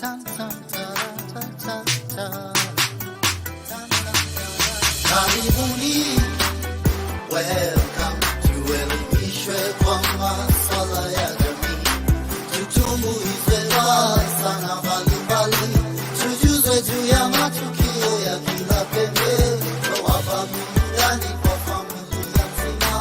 Karibuni, welcome to Elimishwe kwa maswala ya jamii. Tutumbuizwe sana mbalimbali, tujuzwe juu ya matukio ya kila pembe, wapa burudani kwa familia nzima.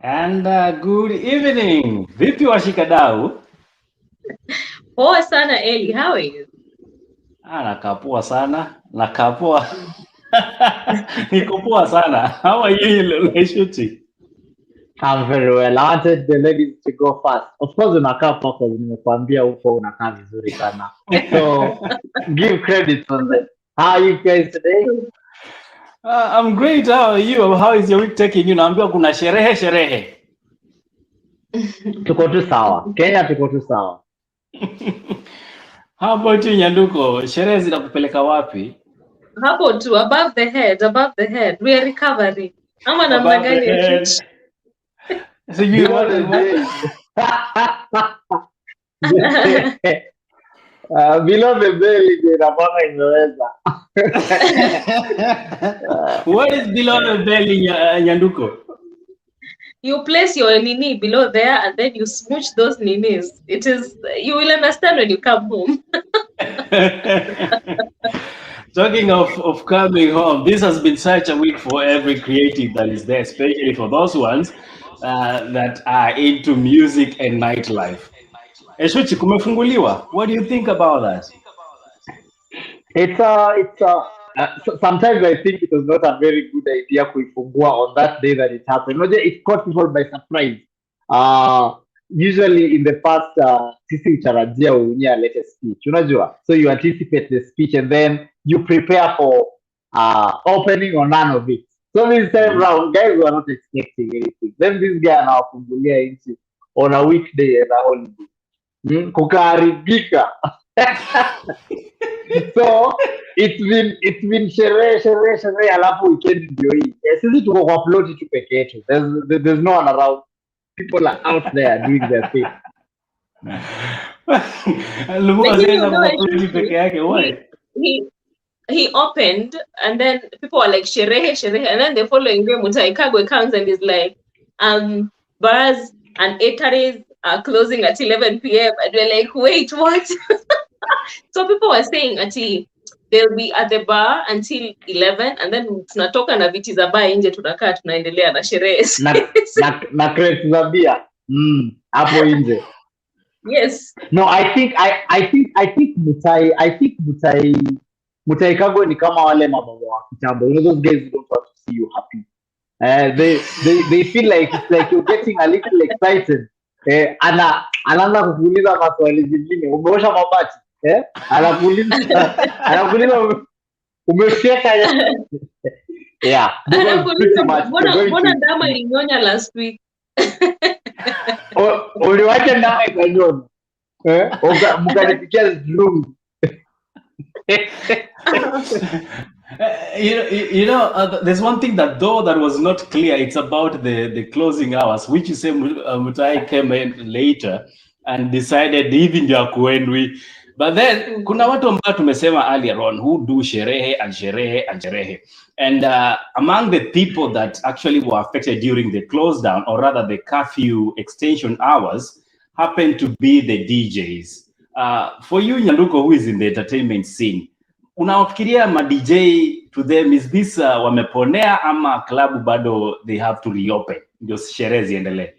And good evening. Vipi washikadau? Poa sana Eli, how are you? Nakaa poa sana. Nakaa poa. Niko poa sana. How are you, Leshuti? I'm very well. I wanted the ladies to go first. Of course, unakaa poa kwa nimekuambia huko unakaa vizuri sana. So, give credit on that. How are you guys today? I'm great. How are you? How is your week taking you? Naambiwa kuna sherehe. Tuko tu sawa. Kenya tuko tu sawa. How about you, Nyanduko? Sherehe zinakupeleka wapi? Hapo tu, above the head. We are recovering. Ama namna gani? Sijui what below the belly inapanga imeweza. What is below the belly, Nyanduko? You place your nini below there and then you smooch those ninis. It is, you will understand when you come home. Talking of coming home, this has been such a week for every creative that is there, especially for those ones that are into music and nightlife. Eshuchi, kumefunguliwa. What do you think about that? Sometimes I think it was not a very good idea kuifungua on that day that it happened. It caught people by surprise. Usually in the past, sisi utarajia unye alete speech, unajua? So you anticipate the speech and then you prepare for opening or none of it. So this time round, guys were not expecting anything. Then this guy anawafungulia nchi on a weekday and a holiday. Kukaribika. So it's been sherehe alafu weekend ndio hii. Sisi tuko kwa plot tu peke yetu. There's no one around. People are out there doing their thing. He opened and then people were like sherehe and then the following day Awickyde comes and is like bars and eateries are closing at 11 p.m. and we're like, wait, what? So people were saying they'll be at the bar until 11 and then tunatoka na viti za bar nje tunakaa tunaendelea na sherehe na crates za bia hapo nje. Yes. No, I think Mutai Kagwe ni kama wale mababa wa kitambo. You know, those guys don't want to see you happy. They feel like it's like you're getting a little excited. Anaanza kukuuliza maswali zingine. Umeosha mabati? Anakuuliza umefika ya. Yeah. Mbona ndama ilinyonya last week? Uliwacha ndama ikanyonya. Mkanipikia drum. There's one thing that was not clear. It's about the closing hours, which you say Mutai came in later and decided even ya kuendwi. But then kuna watu ambao tumesema earlier on who do sherehe. And among the people that actually were affected during the close down, or rather the curfew extension hours, happened to be the DJs. For you, Nyanduko, who is in the entertainment scene, unafikiria ma DJ to them, is this wameponea ama club bado they have to reopen ndio sherehe ziendelee?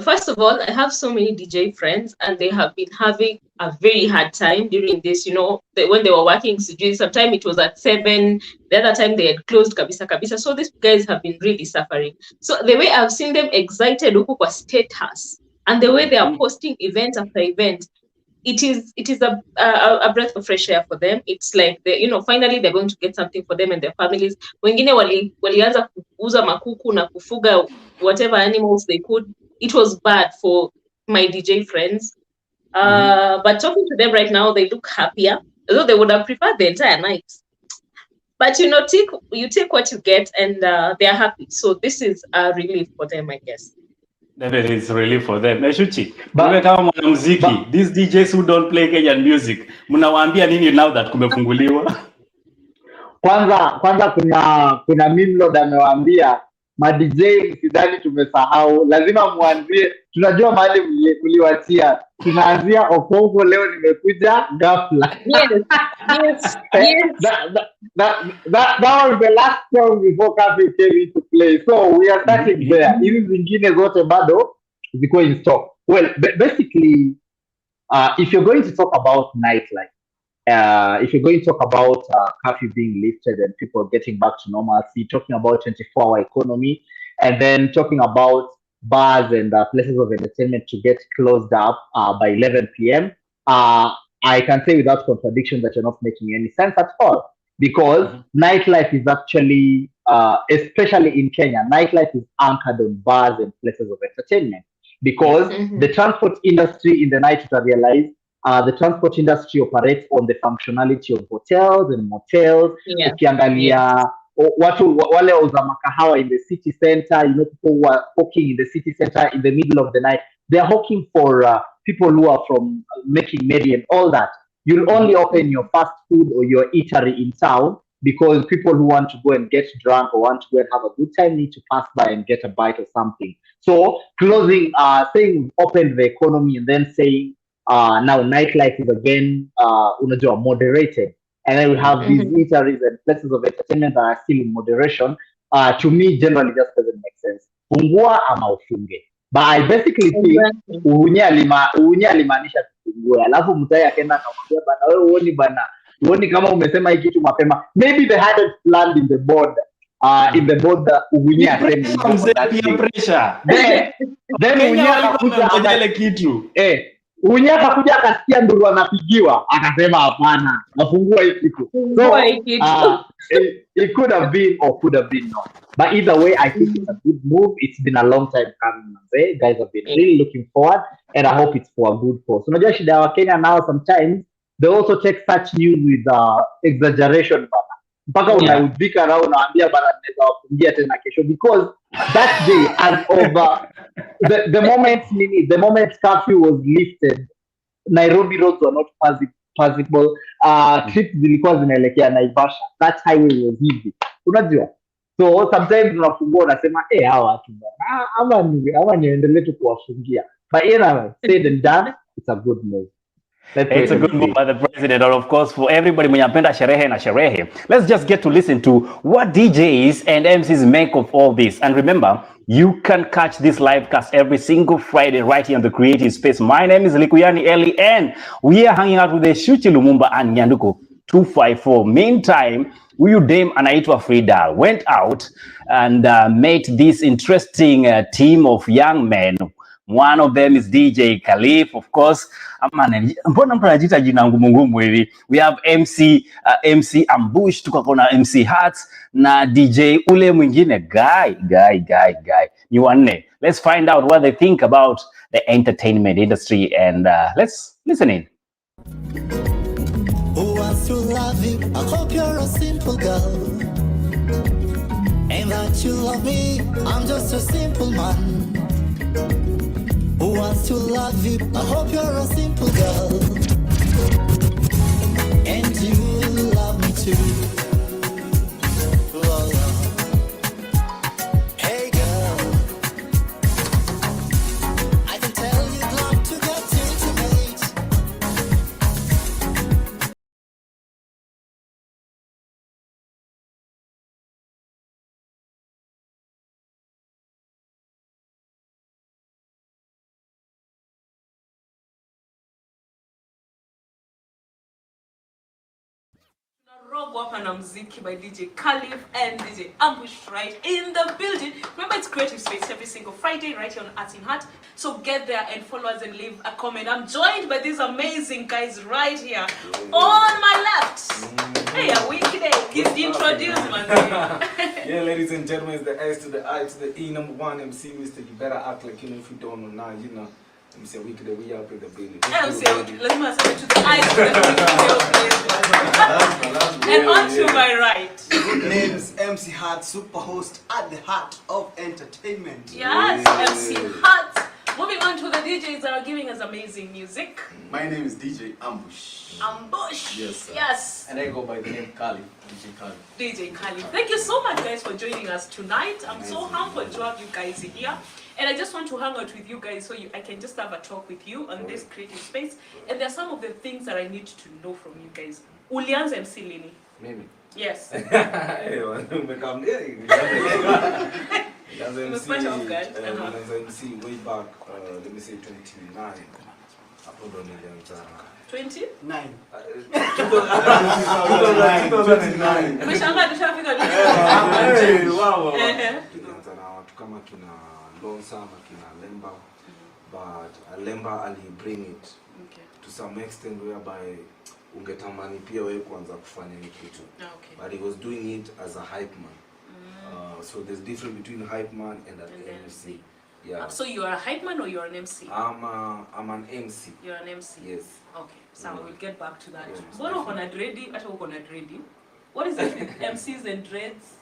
First of all, I have so many DJ friends and they have been having a very hard time during this, when they were working. Sometimes it was at 7, the other time they had closed kabisa. So these guys have been really suffering. So the way I've seen them excited huko kwa status and the way they are posting event after event, it is a breath of fresh air for them. It's like finally they're going to get something for them and their families. Wengine walianza kuuza makuku na kufuga whatever animals they could. It was bad for my DJ friends. But talking to them right now, they look happier. Though they would have preferred the entire night. But you take what you get, and they are happy. So this is a relief for them, I guess. Definitely, it's relief for them. Neshuchi, But- kama mwanamuziki, these DJs who don't play Kenyan music, mnawaambia nini now that kumefunguliwa? Kwanza kuna Mimlod amewaambia ma DJ, sidhani tumesahau, lazima muanzie, tunajua mahali mliwatia, tunaanzia Okongo, leo nimekuja ghafla. Yes. That was the last song before CURFEW came into play, so we are starting there. Hizi zingine zote bado ziko in stock. Well, basically, if you're going to talk about nightlife, if you're going to talk about curfew being lifted and people getting back to normalcy, talking about 24-hour economy, and then talking about bars and places of entertainment to get closed up by 11 p.m., I can say without contradiction that you're not making any sense at all, because nightlife is actually, especially in Kenya, nightlife is anchored on bars and places of entertainment, because the transport industry in the night, to realize, the transport industry operates on the functionality of hotels and motels. Ukiangalia watu wale wauza makahawa in the city center, people who are hawking in the city center in the middle of the night, they're hawking for people who are from making merry and all that. You'll only open your fast food or your eatery in town because people who want to go and get drunk or want to go and have a good time need to pass by and get a bite or something. So closing, saying open the economy and then saying now nightlife is again moderated, and then we have these eateries and places of entertainment that are still in moderation. To me, generally just doesn't make sense. Fungua ama ufunge. But I basically think Uhunye alimaanisha tufungue, alafu Mutai akaenda akamwambia bana, wewe uoni kama umesema hiki kitu mapema. Maybe they hadn't planned in the board. Uhunye Peer pressure. Then Uhunye akakuja ile kitu. Uhunye akakuja akasikia nduru anapigiwa, akasema hapana, nafungua hii kitu. So it could have been or could have been not. But either way, I think it's a good move. It's been a long time coming. Guys have been really looking forward, and I hope it's for a good cause. So unajua shida ya Kenya now, sometimes they also take such news with exaggeration bana. Mpaka unaudhika na unaambia bana naweza wafungia tena kesho, because that day as over the moment curfew was lifted, Nairobi roads were not possible. Trips zilikuwa zinaelekea Naivasha. That highway was easy. Unajua? So sometimes unafungua unasema hawa watu ama niendelee tu kuwafungia. But said and done, it's a good move. It's a good move by the president, and of course for everybody mwenye apenda sherehe na sherehe. Let's just get to listen to what DJs and MCs make of all this. And remember, you can catch this live cast every single Friday right here on the Creative Space. My name is Likuyani Eli, and we are hanging out with the Shuchi Lumumba and Nyanduko 254. Meantime, huyu dame anaitwa Frida went out and met this interesting team of young men. One of them is DJ Callyff, of course. Mbona mtu anajiita jina ngumu hivi? We have MC Ambush, tukakona MC Hats na DJ ule mwingine guy. Ni wanne. Let's find out what they think about the entertainment industry, and let's listen in. Who wants to love you? I hope you're a simple girl. Ain't that you love me? I'm just a simple man. Who wants to love you? I hope you're a simple girl. And you love me too. Oh, yeah. Hey girl, I can tell you'd love to get intimate. Rob up and muziki by DJ Callyff and DJ Ambush right in the building. Remember, it's Creative Space every single Friday right here on Arts in Heart. So get there and follow us and leave a comment. I'm joined by these amazing guys right here on my left. Hey, Awickyde, please introduce man. Yeah, ladies and gentlemen, it's the S to the I to the E, number one MC, Mr. You better act like you know if you don't know now, you know. MC Awickyde, we up in the building. MC Awickyde, let me say to the eyes of the and on to my right. Good names, MC Hart, super host at the heart of entertainment. Yes, MC Hart. Moving on to the DJs that are giving us amazing music. My name is DJ Ambush. Ambush. Yes, sir. Yes. And I go by the name Callyff, DJ Callyff. DJ Callyff. Thank you so much, guys, for joining us tonight. I'm so humbled to have you guys here. And I just want to hang out with you guys so I can just have a talk with you on this creative space. And there are some of the things that I need to know from you guys. Ulianza MC lini? Maybe. Yes. MC way back, let me say 29. 29. 2009. Umeshangaa tushafika Wow. Kama kina Lonsa ama kina Lemba, but Lemba ali bring it to some extent whereby ungetamani pia wewe kuanza kufanya hiki kitu. But he was doing it as a hype man. So there's difference between hype man and an MC. Yeah. So you are a hype man or you are an MC? I'm an MC. You're an MC. Yes. Okay. So we'll get back to that. Mbona uko na dreadi? Acha uko na dreadi. What is it with MCs and dreads?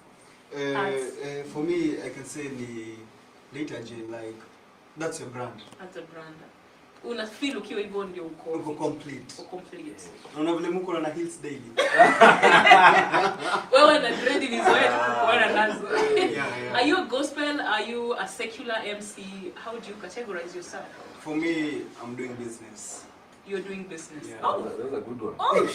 For me, I can say the later J, like that's your brand. That's a brand. Una feel ukiwa hivyo ndio uko complete. Uko complete. Unaona vile mko na heels daily. Wewe na dread ni zoea kuona nazo. Yeah. Are you a gospel? Are you a secular MC? How do you categorize yourself? For me, I'm doing business. You're doing business. Yeah. Oh, that's a good one. Oh.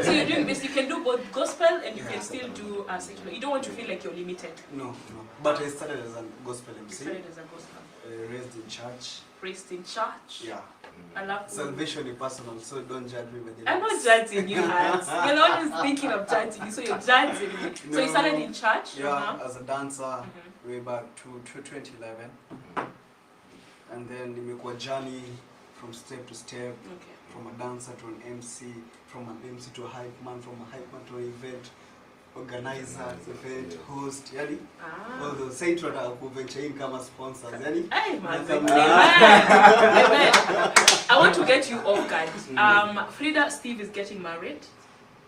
So you're doing this. You can do both gospel and you can still do secular. You don't want to feel like you're limited. No. But I started as a gospel MC. You started as a gospel. Raised in church. Raised in church. Yeah. I love salvation is personal, so don't judge me by the I'm not judging you, Hans. You're always thinking of judging me, so you're judging me. No. So you started in church? Yeah, as a dancer way back to 2011. And then nimekuwa journey from step to step, from a dancer to an MC, from an MC to a hype man, from a hype man to an event organizer, event host, yani all those say to venture in kama sponsors, yani. Hey man, I want to get you off guard. Frida, Steve is getting married,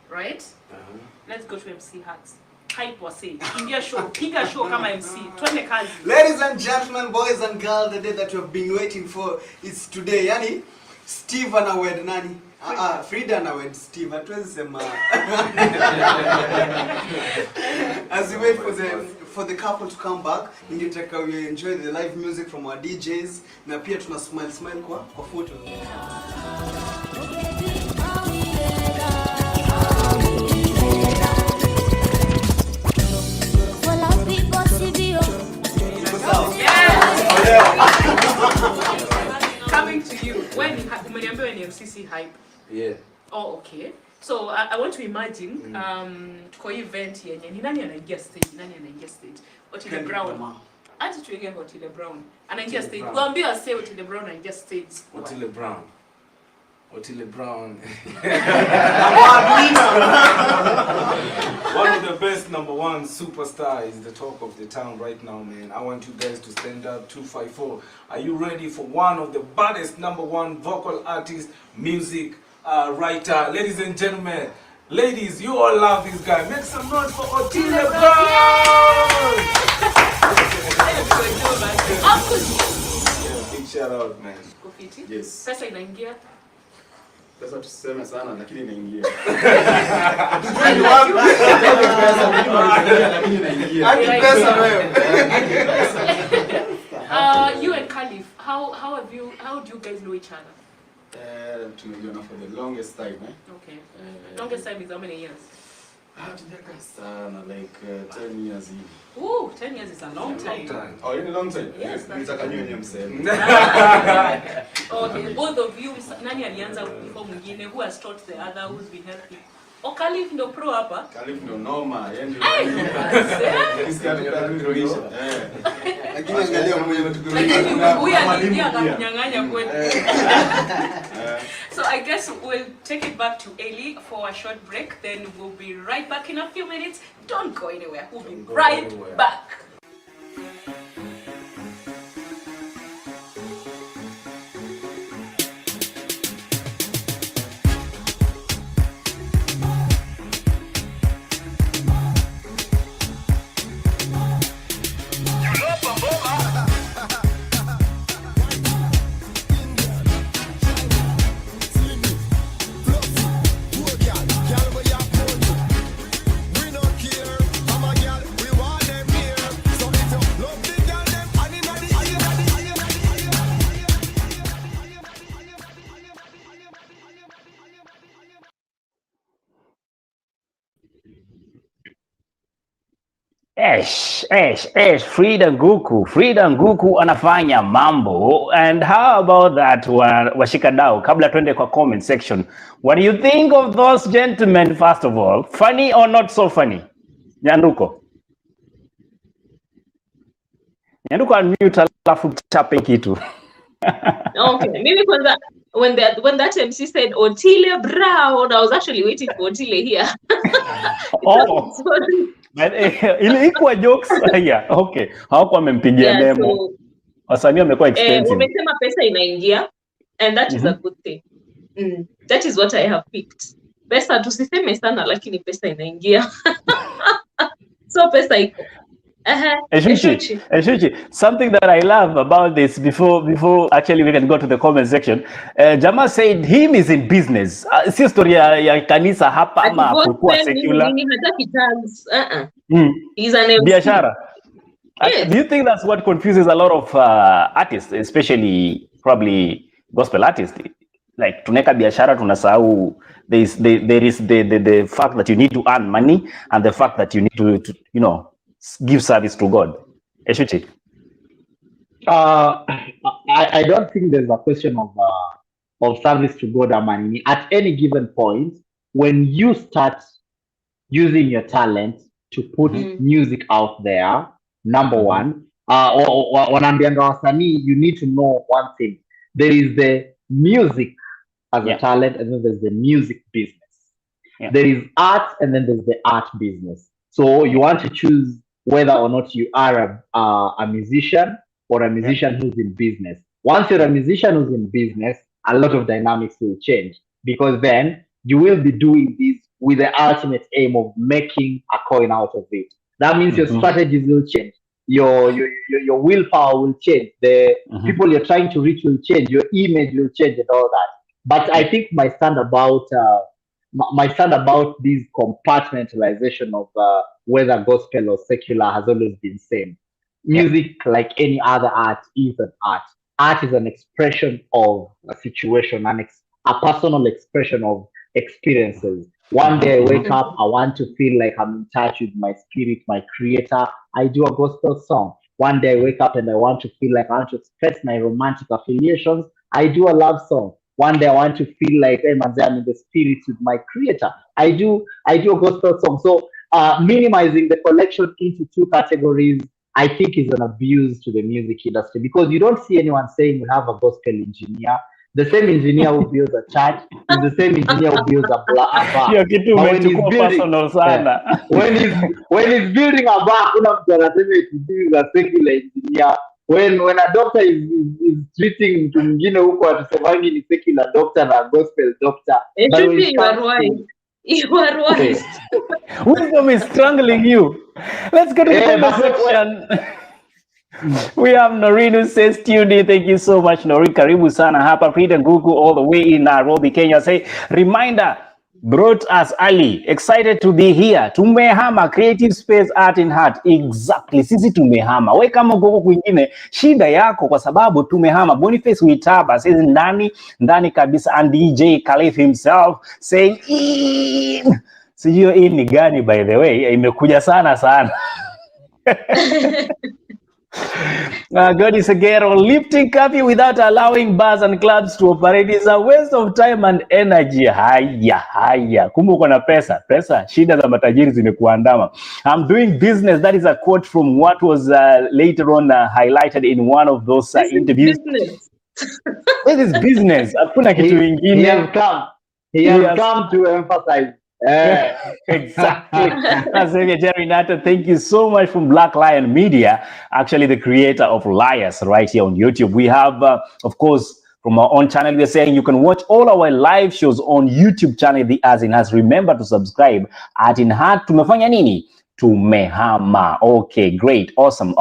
right? Let's go to MC Hats. Hype was saying, India show, Piga show kama MC. Twende kazi. Ladies and gentlemen, boys and girls, the day that you have been waiting for is today. Yani, Steve anawed nani? Frida anawed Steve. Hatuwezi sema. As we wait for the couple to come back, ningetaka we enjoy the live music from our DJs na pia tuna smile kwa photo. Coming to you. When umeniambia ni MCC hype. Yeah. Oh, okay. So I want to imagine kwa event yenye ni nani anaingia stage? Nani anaingia stage? Otile Brown. Ati tuingie Otile Brown. Anaingia stage. Waambie say Otile Brown anaingia stage. Otile Brown. Otile Brown. One of the best #1 superstar is the talk of the town right now, man. I want you guys to stand up. 254. Are you ready for one of the baddest #1 vocal artist, music writer? Ladies and gentlemen, ladies, you all love this guy. Make some noise for Otile Brown. Yeah, big shout out, man. Yes. Pesa inaingia. Pesa tuseme sana lakini inaingia. You and Callyff, how do you guys know each other? Tumejuana for the longest time, Okay. Longest time is how many years? Tumekaa sana like 10 years hivi. Ooh, 10 years is a long time. Oh, in a long time. Yes. Nitaka nyinyi mseme. Okay, both of you, nani alianza before mwingine? Who has taught the other? Who's been helping? Oh, Callyff ndo pro hapa. Callyff ndo noma, yeye ndio. Lakini angalia mmoja Lakini huyu aliingia akakunyang'anya kweli. So I guess we'll take it back to Ellie for a short break. Then we'll be right back in a few minutes. Don't go anywhere. We'll be right back. Frida Nguku anafanya mambo. And how about that washikadau? Kabla twende kwa comment section, what do you think of those gentlemen? First of all, funny or not so funny? Nyanduko unmute alafu chape kitu. Okay, maybe when that MC said Otile Brown, I was actually waiting for Otile here. Oh. Ilikuwa jokes. Yeah, okay. Hawako amempigia demo. Wasanii wamekuwa expensive. Wamesema pesa inaingia, and that is a good thing. That is what I have picked. Pesa tusiseme sana lakini pesa inaingia. So pesa iko. Eshuchi, something that I love about this before actually we can go to the comment section. Jama said him is in business. Si story ya kanisa hapa ama kukua secular. He's an MC. Biashara. Yes. Do you think that's what confuses a lot of artists, especially probably gospel artists? Like tuneka biashara tunasahau there is the fact that you need to earn money and the fact that you need to give service to God. Eshuchi? I don't think there's a question of service to God or money. At any given point, when you start using your talent to put music out there, number one, wanambianga wasanii, you need to know one thing. There is the music as a talent, and then there's the music business. Yeah. There is art, and then there's the art business. So you want to choose whether or not you are a musician or a musician who's in business. Once you're a musician who's in business, a lot of dynamics will change, because then you will be doing this with the ultimate aim of making a coin out of it. That means your strategies will change. Your willpower will change. The people you're trying to reach will change. Your image will change and all that. But I think my stand about this compartmentalization of whether gospel or secular has always been same. Music, like any other art, is an art. Art is an expression of a situation, a personal expression of experiences. One day I wake up, I want to feel like I'm in touch with my spirit, my creator. I do a gospel song. One day I wake up and I want to feel like I want to express my romantic affiliations. I do a love song. One day I want to feel like I'm in the spirit with my creator. I do a gospel song. So minimizing the collection into two categories, I think, is an abuse to the music industry, because you don't see anyone saying we have a gospel engineer. The same engineer who builds a church is the same engineer who builds a bar. When he's building a bar, he's a secular engineer. When a doctor is treating mtu mwingine huko atusemangi ni secular doctor na gospel doctor. You are wise. Wisdom is strangling you. Let's go to the comment section. We have Noreen who says, Tuesday, thank you so much, Noreen. Karibu sana hapa. Frida Nguku all the way in Nairobi, Kenya. Say, reminder, brought us early. Excited to be here. Tumehama, creative space, art in heart. Exactly. Sisi tumehama. We kama uko kwingine, shida yako kwa sababu tumehama. Boniface Witaba says ndani kabisa, and DJ Callyff himself saying in. Sijui in ni gani, by the way. Imekuja sana. God is a ghetto. Lifting coffee without allowing bars and clubs to operate is a waste of time and energy. Haya. Kumbe uko na pesa, shida za matajiri zimekuandama. I'm doing business. That is a quote from what was later on highlighted in one of those interviews. This is business. Hakuna kitu kingine. He has come to emphasize. Exactly. Jerry Nato, thank you so much from Black Lion Media, actually the creator of Liars right here on YouTube. We have, of course, from our own channel, we are saying you can watch all our live shows on YouTube channel, The As in Has. Remember to subscribe. Art in Heart, tumefanya nini? Tumehama. Okay, great. Awesome.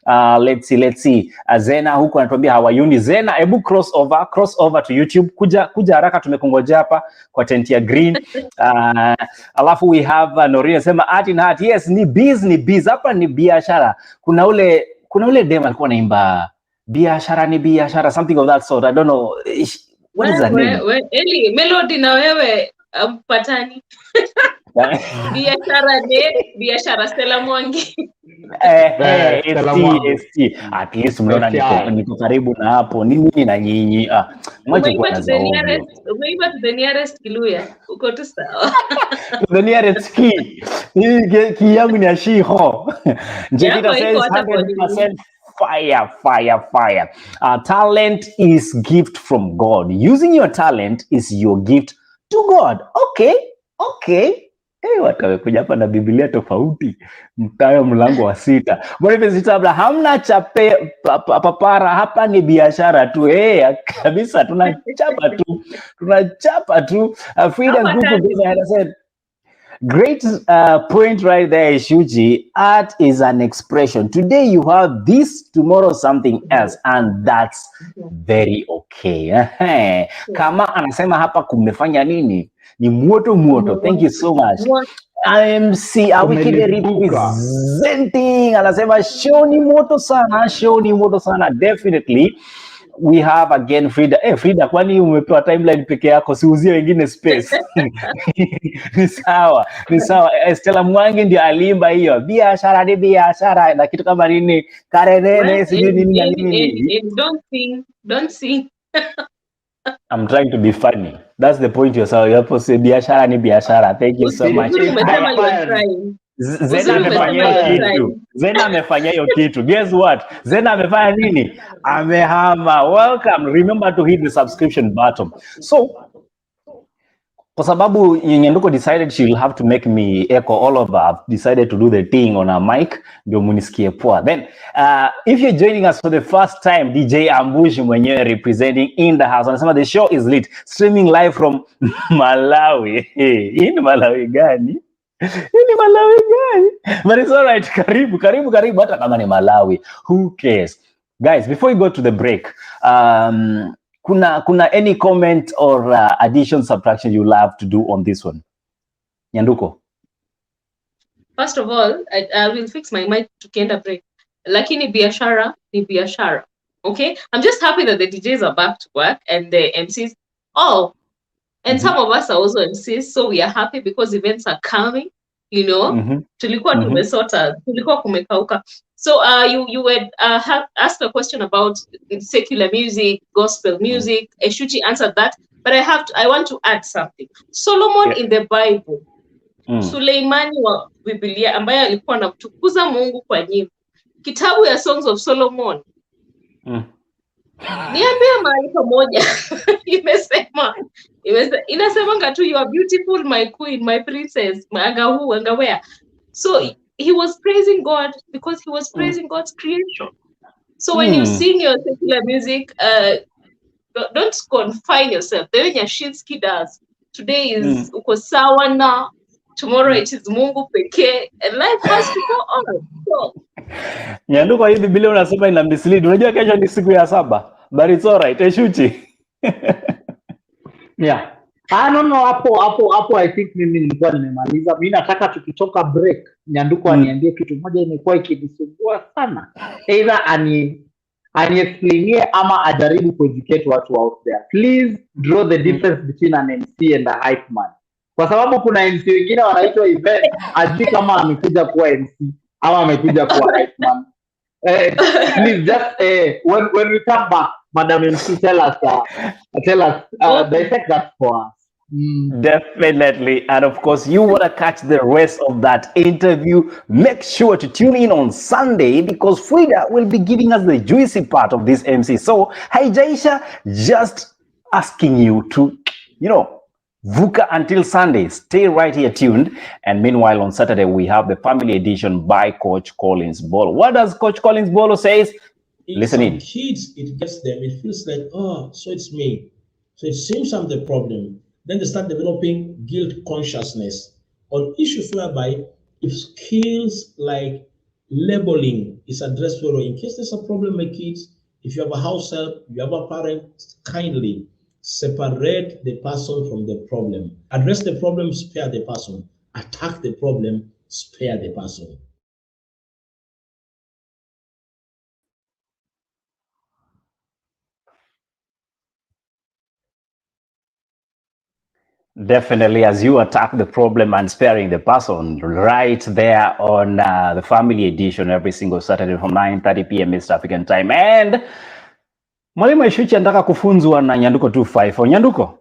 Let's see. Zena huko anatuambia hawayuni. Zena, ebu cross over to YouTube. Kuja haraka, tumekungoja hapa kwa tent ya green. Alafu we have Norina sema Art in Heart. Yes, ni biz. Hapa ni biashara. Kuna ule dem alikuwa anaimba biashara, something of that sort. I don't know. What is that name? Eli, Melody na wewe patani. biashara Stella Mwangi. Stella Mwangi. ST. At least mnaona niko karibu na hapo. Ni mimi na nyinyi. Mwache kuwa na zaovyo. Umeiba to the nearest Kiluya. Uko tu sawa. The nearest key. Key yangu ni Ashiho. Njekita says 100% fire. Talent is gift from God. Using your talent is your gift to God. Okay. Watu wamekuja hapa na Biblia tofauti. Mtayo mlango wa 6. Mbona sitabla hamna chape papara hapa ni biashara tu. Kabisa tunachapa tu. Frida Nguku goes ahead and said, great point right there, Shuji. Art is an expression. Today you have this, tomorrow something else, and that's very okay. Kama anasema hapa kumefanya nini? Ni moto. Thank you so much. MC Awickyde representing. Anasema show ni moto sana. Definitely. We have again Frida. Frida, kwani umepewa timeline peke yako? Siuzie wengine space. Ni sawa. Stella Mwangi ndio alimba hiyo. Biashara na kitu kama nini? Karenene sijui nini. Don't sing. I'm trying to be funny. That's the point yourself. You have to say biashara ni biashara. Thank you so much. Zena amefanya hiyo kitu. Guess what? Zena amefanya nini? Amehama. Welcome. Remember to hit the subscription button. So, kwa sababu Nyanduko decided she'll have to make me echo all of her, I've decided to do the thing on her mic ndio munisikie poa. Then if you're joining us for the first time, DJ Ambush mwenyewe representing in the house. Anasema the show is lit, streaming live from Malawi. In Malawi gani? But it's all right. Karibu hata kama ni Malawi. Who cares? Guys, before we go to the break, kuna any comment or addition, subtraction you love to do on this one? Nyanduko. First of all, I will fix my mic tukienda break. Lakini biashara ni biashara. Okay? I'm just happy that the DJs are back to work and the MCs. And some of us are also MCs, so we are happy because events are coming, you know. Tulikuwa tumesota, tulikuwa kumekauka. So you would ask a question about secular music, gospel music. Eshuchi answered that, but I want to add something. Solomon in the Bible, Suleimani wa Biblia ambaye alikuwa anamtukuza Mungu kwa nyimbo. Kitabu ya Songs of Solomon. Niambia mahali pamoja inasema tu you are beautiful my queen, my princess, angawea. So he was praising God because he was praising God's creation. So when you sing your secular music, don't confine yourself. The way Nyashinsky does. Today is uko sawa na, tomorrow it is Mungu pekee, and life has to go on. So Nyanduko hii Biblia unasema ina mislead. Unajua kesho ni siku ya 7. But it's all right. Eshuchi. Yeah. No, hapo I think mimi nilikuwa nimemaliza. Mimi nataka tukitoka break Nyanduko aniambie kitu moja imekuwa ikinisumbua sana. Either ani-explainie ama ajaribu kueducate watu out there. Please draw the difference between an MC and a hype man. Kwa sababu kuna MC wengine wanaitwa event, ajui kama amekuja kuwa MC ama amekuja kuwa hype man. Please just when we come back, Madam MC, tell us dissect that for us. Definitely. And of course, you want to catch the rest of that interview. Make sure to tune in on Sunday because Frida will be giving us the juicy part of this MC. So, hi Jaisha, just asking you to, VUCA until Sunday. Stay right here tuned. And meanwhile, on Saturday, we have the family edition by Coach Collins Bolo. What does Coach Collins Bolo say? Listen in. Kids, it gets them. It feels like, so it's me. So it seems I'm the problem. Then they start developing guilt consciousness on issues whereby if skills like labeling is addressed well, in case there's a problem with kids, if you have a house help, you have a parent, kindly separate the person from the problem. Address the problem, spare the person. Attack the problem, spare the person. Definitely, as you attack the problem and sparing the person, right there on the Family Edition every single Saturday from 9:30 p.m. East African time. And Mwalimu Ishuchi anataka kufunzwa na Nyanduko 254. Nyanduko,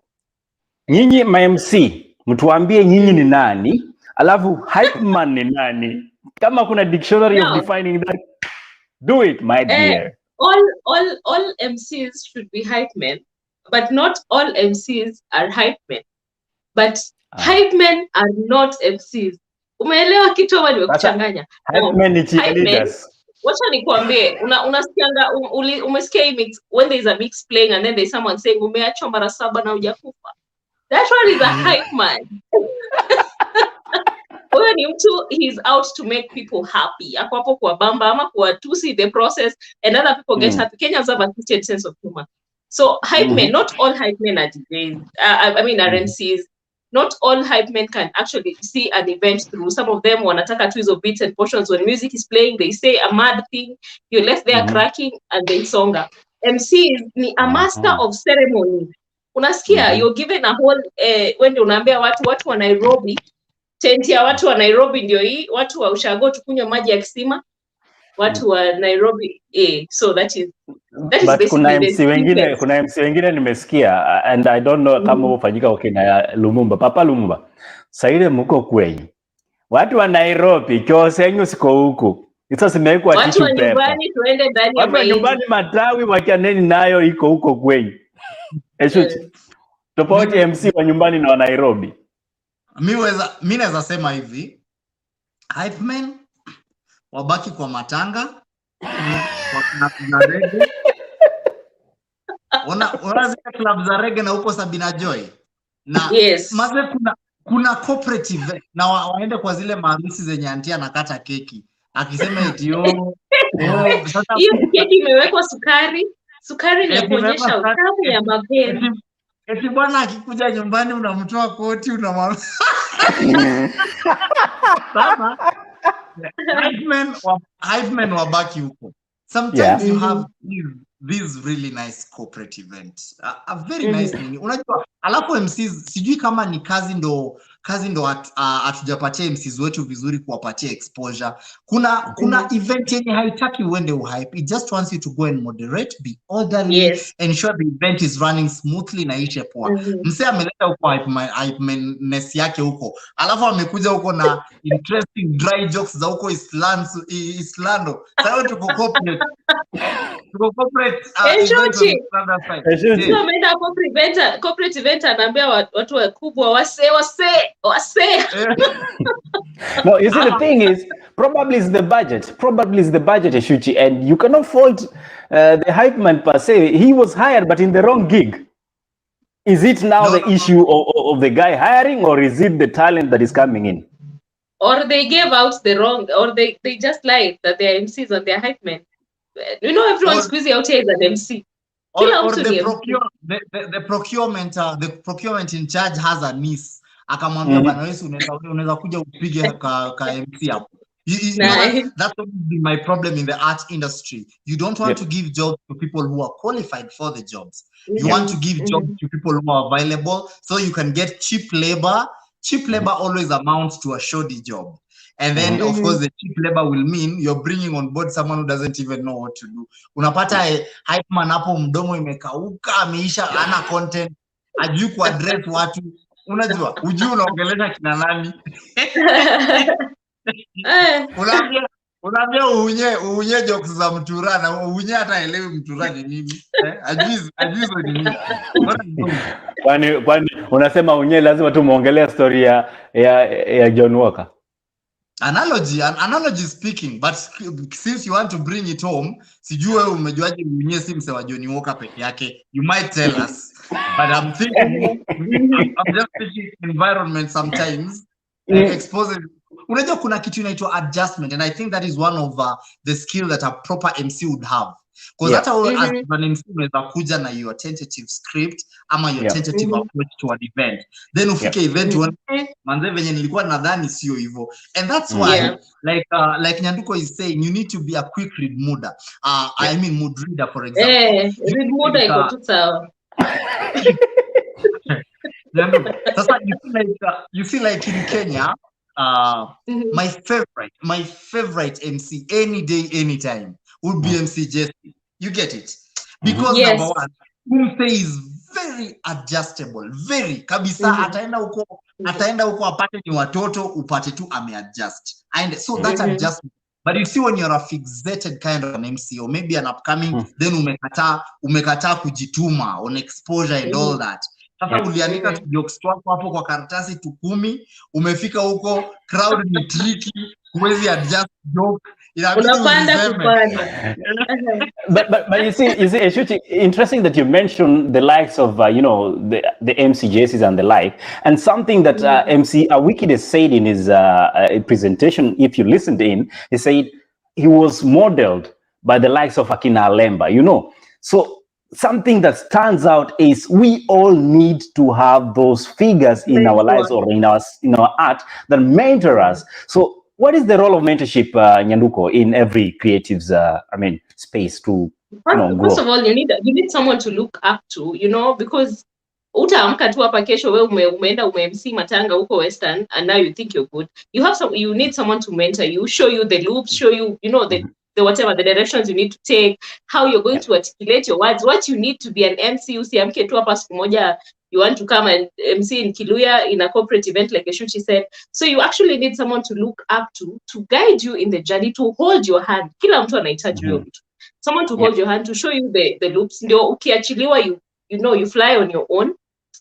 nyinyi ma-MC, mtuambie nyinyi ni nani, alafu hype man ni nani? Kama kuna dictionary of defining that, do it, my dear. All MCs should be hype men, but not all MCs are hype men. But hype men are not MCs. Umeelewa kitu ama nimekuchanganya? Hype men ni cheerleaders. Wacha nikwambie, unasikianga umesikia hii mix, when there is a mix playing and then there's someone saying umeachwa mara 7 na hujakufa. That one is a hype man. Huyo ni mtu, he's out to make people happy. Ako hapo kwa bamba ama kwa to see the process and other people get happy. Kenyans have a twisted sense of humor. So hype men, not all hype men are DJs. I mean are MCs. Not all hype men can actually see an event through. Some of them wanataka tu hizo beats and portions. When music is playing, they say a mad thing. You're left there cracking and they songa. MCs ni a master of ceremony. Unasikia, you're given a whole, when unaambia watu wa Nairobi, tent ya watu wa Nairobi ndio hii, watu wa Ushago tukunywa maji ya kisima, watu wa Nairobi, so that is basically kuna MC wengine nimesikia, and I don't know kama ufanyika na Lumumba, Papa Lumumba. Saile mko kwenye watu wa Nairobi, chose yenyu siko huku. Sasa simewekwa tissue paper. Watu wa nyumbani tuende ndani ya maji. Nyumbani matawi wakianeni nayo iko huko kwenye. Eshuchi. Tofauti MC wa nyumbani na wa Nairobi. Mimi naweza sema hivi, hype men wabaki kwa matanga, kwa reggae. Zile club za reggae na huko Sabina Joy. Na maze kuna cooperative na waende kwa zile maharusi zenye antia nakata keki. Akisema eti sasa hiyo keki imewekwa sukari ni kuonyesha utamu ya mapenzi. Eti bwana akikuja nyumbani unamtoa koti unamwambia. Sasa hype men wabaki huko. Sometimes you have these really nice corporate events. A very nice thing. Unajua alafu MCs sijui kama ni kazi ndo atujapatia MCs wetu vizuri kuwapatia exposure. Kuna event yenye haitaki uende uhype. It just wants you to go and moderate, be orderly, ensure the event is running smoothly na ishe poa. Mse ameleta huko hype man-ness yake huko. Alafu amekuja huko na interesting dry jokes za huko Islando. Sasa tuko corporate. Corporate event anaambia watu wakubwa wase. No, you see the thing is probably is the budget Eshuchi, and you cannot fault the hype man per se. He was hired but in the wrong gig. Is it now the issue of the guy hiring, or is it the talent that is coming in? Or they gave out the wrong, or they just lied that they are MCs and they are hype men. You know, everyone's squeezing out here as an MC. Or the procurement in charge has a niece. Akamwambia bana wewe unaweza kuja upige ka MC hapo. That's my problem in the art industry. You don't want to give jobs to people who are qualified for the jobs. You want to give jobs to people who are available so you can get cheap labor. Cheap labor always amounts to a shoddy job. And then, of course, the cheap labor will mean you're bringing on board someone who doesn't even know what to do. Unapata hype man hapo mdomo imekauka, ameisha, ana content, ajui kuaddress watu. Unajua, ujui unaongelesha kina nani. Unaambia uunye jokes za mtura na uunye hata elewi mtura ni nini. Ajui ni nini. Kwani unasema unye lazima tu muongelea story ya John Walker. Analogy speaking, but since you want to bring it home, sijui wewe umejuaje unye si mse wa John Walker peke yake. You might tell us, but I'm just thinking environment sometimes exposes. Unajua kuna kitu inaitwa adjustment, and I think that is one of the skill that a proper MC would have. Because that's how as an MC unaweza kuja na your tentative script ama your tentative approach to an event. Then ufike event manze venye nilikuwa nadhani sio hivyo. And that's why like Nyanduko is saying, you need to be a quick read mooder. I mean mood reader, for example. Read mooder iko tu sawa. Sasa you see like in Kenya, my favorite MC any day, anytime would be MC Jesse. You get it? Because number one, Umse is very adjustable, very kabisa. Ataenda huko apate ni watoto, upate tu ameadjust. And so that adjustment. But you see when you're a fixated kind of an MC or maybe an upcoming, then umekata kujituma on exposure and all that. Sasa uliandika jokes wako hapo kwa karatasi tu 10, umefika huko crowd ni tricky, huwezi adjust joke. But you see, it's interesting that you mentioned the likes of the MC Jesses and the like, and something that MC Awickyde said in his presentation. If you listened in, he said he was modeled by the likes of Akina Alemba. So something that stands out is we all need to have those figures in our lives or in our art that mentor us. So what is the role of mentorship, Nyanduko, in every creative's space to grow? First of all, you need someone to look up to, because utaamka tu hapa kesho wewe umeenda umemc matanga huko Western and now you think you're good. You need someone to mentor you, show you the loops, show you, the whatever the directions you need to take, how you're going to articulate your words, what you need to be an MC. Usiamke tu hapa siku moja you want to come and MC in Kiluya in a corporate event like Eshuchi said. So you actually need someone to look up to guide you in the journey, to hold your hand. Kila mtu anahitaji hiyo mtu. Someone to hold your hand, to show you the loops. Ndio ukiachiliwa you fly on your own.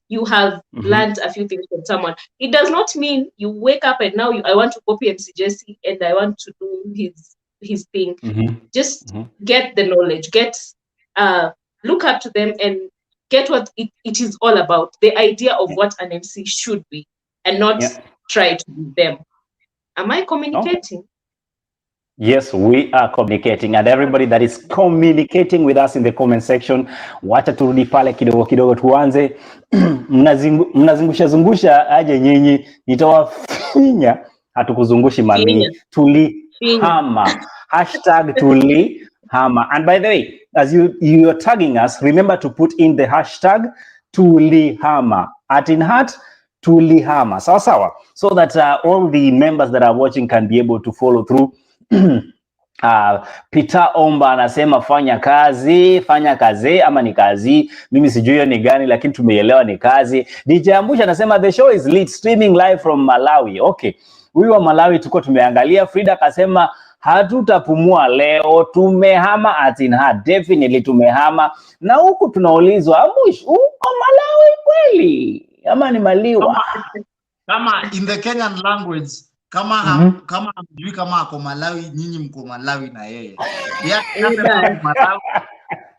You have learned a few things from someone. It does not mean you wake up and now I want to copy MC Jesse and I want to do his thing. Just get the knowledge, look up to them and get what it is all about, the idea of what an MC should be, and not try to be them. Am I communicating? Yes, we are communicating, and everybody that is communicating with us in the comment section, wacha turudi pale kidogo tuanze. Mnazungusha aje nyinyi, nitawafinya, hatukuzungushi mami, tulihama. #tulihama. And by the way, as you are tagging us, remember to put in the hashtag tulihama, @inheart tulihama, sawa, so that all the members that are watching can be able to follow through. Peter Omba anasema fanya kazi ama ni kazi, mimi sijui hiyo ni gani, lakini tumeelewa ni kazi. DJ Ambusha anasema the show is lit, streaming live from Malawi. Okay, huyu wa Malawi tuko tumeangalia. Frida akasema hatutapumua leo, tumehama @inheart, definitely tumehama. Na huku tunaulizwa, Ambush, uko Malawi kweli ama ni Maliwa? Kama in the Kenyan language, kama hamjui kama ako Malawi, nyinyi mko Malawi na yeye. Malawi.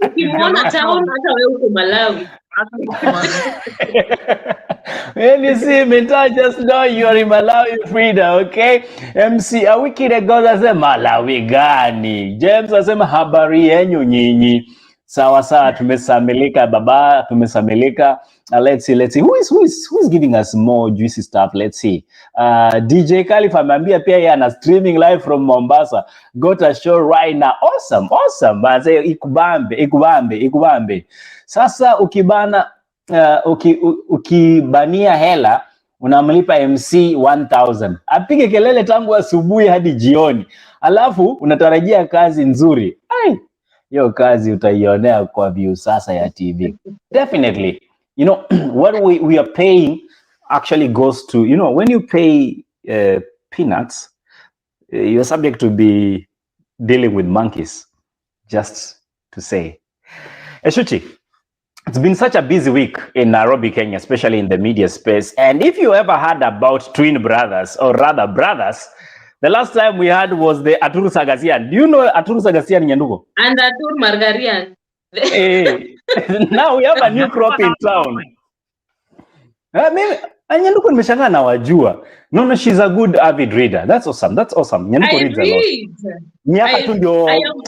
Ukimuona town hata wewe uko Malawi. When you see me, just know you are in Malawi, Frida, okay? MC Awickyde goes asema Malawi gani? James asema habari yenyu nyinyi. Sawa, tumesamilika baba, tumesamilika. Let's see. Who is giving us more juicy stuff? Let's see. DJ Callyff ameambia pia yeye ana streaming live from Mombasa. Got a show right now. Awesome. Baze ikubambe. Sasa ukibania hela unamlipa MC 1000. Apige kelele tangu asubuhi hadi jioni. Alafu unatarajia kazi nzuri. Hiyo kazi utaionea kwa view sasa ya TV. Definitely. What we are paying actually goes to, when you pay peanuts, you're subject to be dealing with monkeys, just to say. Eshuchi, it's been such a busy week in Nairobi, Kenya, especially in the media space. And if you ever heard about twin brothers, or rather brothers, the last time we had was the Aturu Sagasian. Do you know Aturu Sagasian, Nyanduko? And Aturu Margarian. Hey, now we have a new crop in town. Mimi Nyanduko nimeshangaa na wajua. No, she's a good avid reader. That's awesome. Nyanduko reads a lot.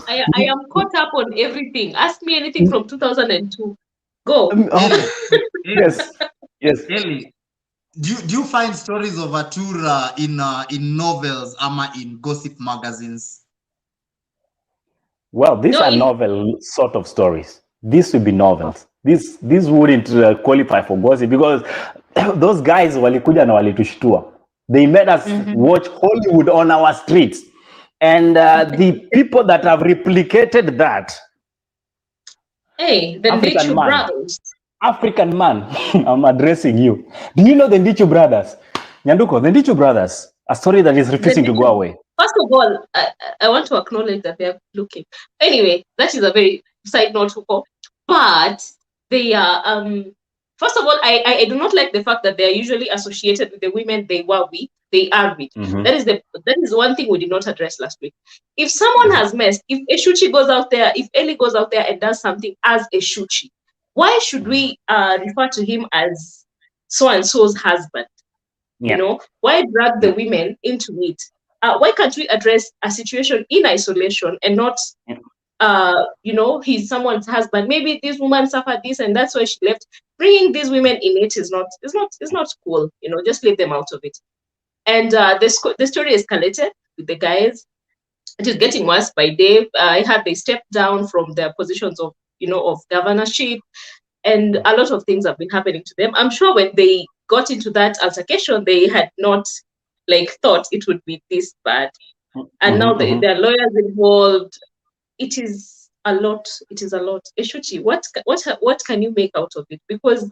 I am caught up on everything. Ask me anything from 2002. Go. Yes. Really? Do you find stories of Atura in novels ama in gossip magazines? Well, these are novel sort of stories. These would be novels. These wouldn't qualify for gossip because those guys walikuja na walitushtua. They made us watch Hollywood on our streets. And the people that have replicated that, hey, the Ndichu brothers. African man, I'm addressing you. Do you know the Ndichu brothers? Nyanduko, the Ndichu brothers, a story that is refusing to go away. First of all, I want to acknowledge that they are looking. Anyway, that is a very side note, but they are, first of all, I do not like the fact that they are usually associated with the women they are with. That is one thing we did not address last week. If someone has messed, if Eshuchi goes out there, if Eli goes out there and does something as Eshuchi, why should we refer to him as so-and-so's husband? You know, why drag the women into it? Why can't we address a situation in isolation and not, you know, he's someone's husband? Maybe this woman suffered this and that's why she left. Bringing these women in it is not cool. You know, just leave them out of it. And the story escalated with the guys. It is getting worse by day. I heard they stepped down from their positions of, you know, of governorship, and a lot of things have been happening to them. I'm sure when they got into that altercation, they had not thought it would be this bad. And now there are lawyers involved. It is a lot. It is a lot. Eshuchi, what can you make out of it? Because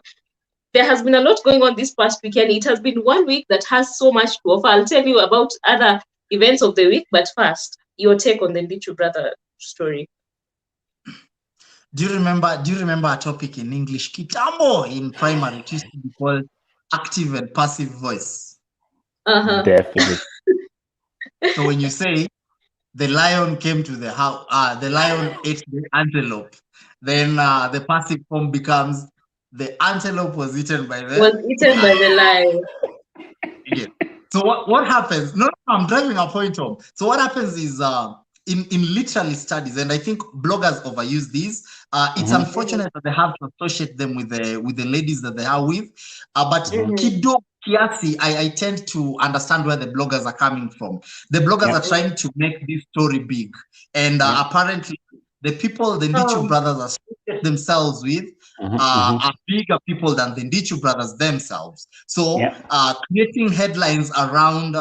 there has been a lot going on this past weekend. It has been 1 week that has so much to offer. I'll tell you about other events of the week, but first, your take on the Ndichu brother story. Do you remember a topic in English, Kitambo, in primary? It used to be called active and passive voice. Definitely. So when you say the lion came to the house, the lion ate the antelope, then the passive form becomes the antelope was eaten by the lion. Yeah. So what happens? No, I'm driving a point home. So what happens is in literary studies, and I think bloggers overuse these. It's unfortunate that they have to associate them with the ladies that they are with. But kido kiasi, I tend to understand where the bloggers are coming from. The bloggers are trying to make this story big, and apparently the people the Ndichu brothers associate themselves with are bigger people than the Ndichu brothers themselves. So creating headlines around,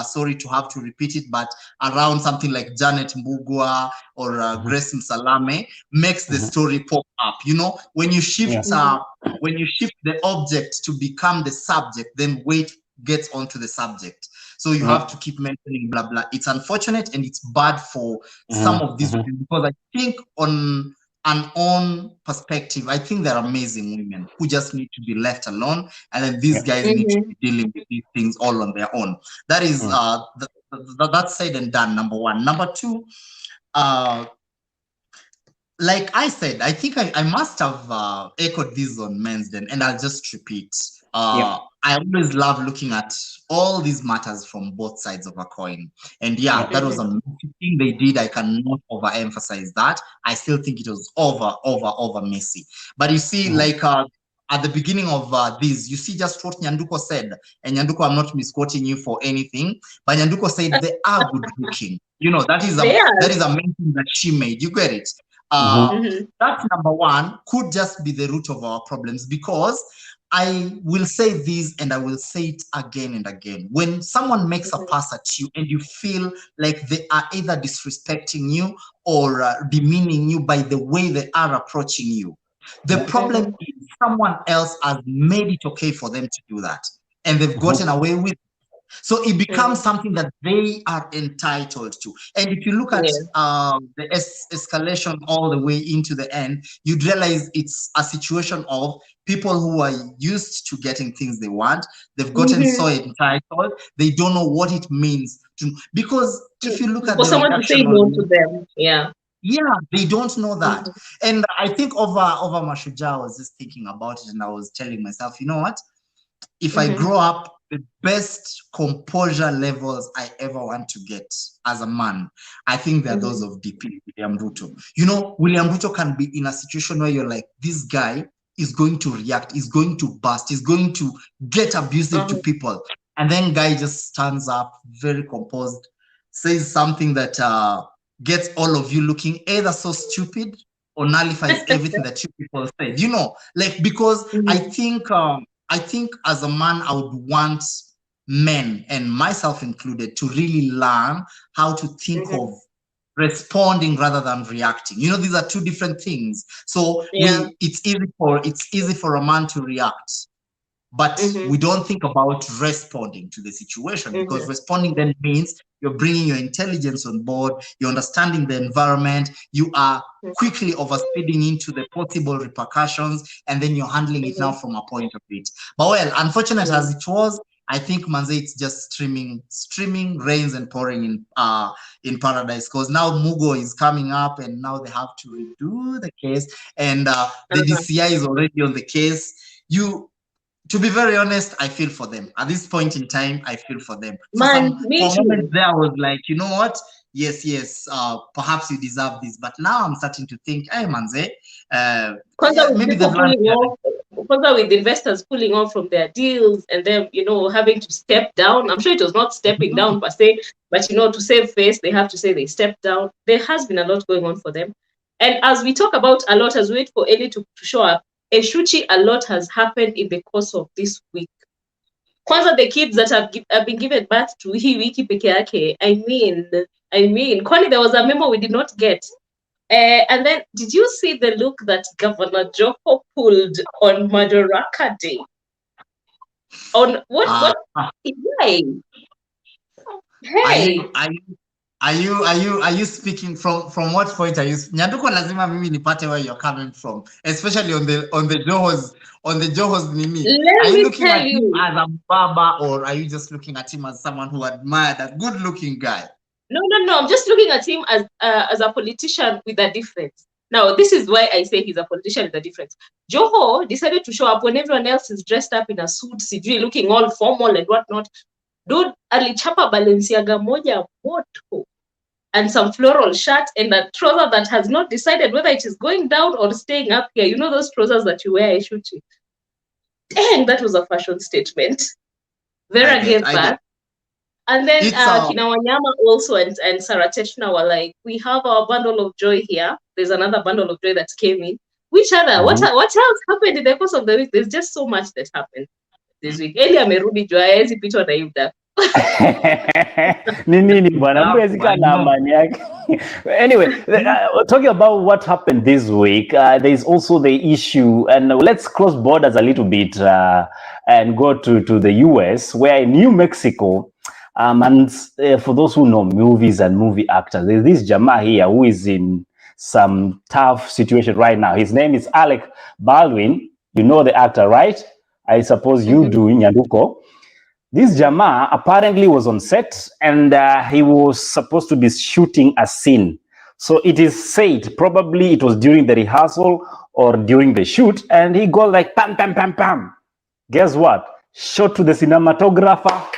sorry to have to repeat it, but around something like Janet Mbugua or Grace Msalame makes the story pop up. You know, when you shift the object to become the subject, then weight gets onto the subject. So you have to keep mentioning blah blah. It's unfortunate and it's bad for some of these women, because I think on an own perspective, I think they're amazing women who just need to be left alone, and then these guys need to be dealing with these things all on their own. That is that's said and done, number one. Number two, like I said, I think I must have echoed this on Men's Den, and I'll just repeat. I always love looking at all these matters from both sides of a coin. And that was a thing they did. I cannot overemphasize that. I still think it was over messy. But you see, like at the beginning of this, you see just what Nyanduko said. And Nyanduko, I'm not misquoting you for anything, but Nyanduko said they are good looking. You know, that is a mention that she made. You get it? That number one could just be the root of our problems, because I will say this and I will say it again and again. When someone makes a pass at you and you feel like they are either disrespecting you or demeaning you by the way they are approaching you, the problem is someone else has made it okay for them to do that, and they've gotten away with it. So it becomes something that they are entitled to. And if you look at the escalation all the way into the end, you'd realize it's a situation of people who are used to getting things they want. They've gotten so entitled, they don't know what it means to, because if you look at for someone to say no to them, they don't know that. And I think over Mashuja, I was just thinking about it, and I was telling myself, you know what? If I grow up, the best composure levels I ever want to get as a man, I think they're those of DP William Ruto. You know, William Ruto can be in a situation where you're like, this guy is going to react, is going to burst, is going to get abusive to people. And then guy just stands up, very composed, says something that gets all of you looking either so stupid or nullifies everything that you people said. You know, like, because I think I think as a man, I would want men, and myself included, to really learn how to think of responding rather than reacting. You know, these are two different things. So it's easy for a man to react, but we don't think about responding to the situation, because responding then means you're bringing your intelligence on board, you're understanding the environment, you are quickly overspeeding into the possible repercussions, and then you're handling it now from a point of it. But well, unfortunate as it was, I think Manze, it's just streaming rains and pouring in paradise, because now Mugo is coming up and now they have to redo the case, and the DCI is already on the case. To be very honest, I feel for them. At this point in time, I feel for them. For a moment there, I was like, you know what? Yes, perhaps you deserve this. But now I'm starting to think, hey, Manze, maybe with investors pulling off from their deals and them, you know, having to step down. I'm sure it was not stepping down per se, but, you know, to save face, they have to say they stepped down. There has been a lot going on for them. And as we talk about a lot, as we wait for Ellie to show up, Eshuchi, a lot has happened in the course of this week. Kwanza, the kids that have been given birth to hii wiki peke yake. I mean, Kwani, there was a memo we did not get. And then, did you see the look that Governor Joko pulled on Madaraka Day? On what? Hey. Are you speaking from what point are you? Nyanduko lazima mimi nipate where you're coming from, especially on the Johos Nini. Are you looking at him as a baba, or are you just looking at him as someone who admired that good-looking guy? No. I'm just looking at him as a politician with a difference. Now, this is why I say he's a politician with a difference. Joho decided to show up when everyone else is dressed up in a suit, sijui, looking all formal and whatnot. Dude alichapa Balenciaga moja moto and some floral shirt and a trouser that has not decided whether it is going down or staying up here. You know those trousers that you wear, Eshuchi? Dang, that was a fashion statement. Vera gave that. And then Kina Wanyama also and Sarah Techna were like, we have our bundle of joy here. There's another bundle of joy that came in. Which other? What else happened in the course of the week? There's just so much that happened this week. Eli amerudi juu haezi pitwa na Yuda. Anyway, talking about what happened this week, there's also the issue, and let's cross borders a little bit and go to the US, where in New Mexico, and for those who know movies and movie actors, there's this Jama here who is in some tough situation right now. His name is Alec Baldwin. You know the actor, right? I suppose you do, Nyanduko. This Jama apparently was on set, and he was supposed to be shooting a scene. So it is said probably it was during the rehearsal or during the shoot, and he goes like pam, pam, pam, pam. Guess what? Shot to the cinematographer,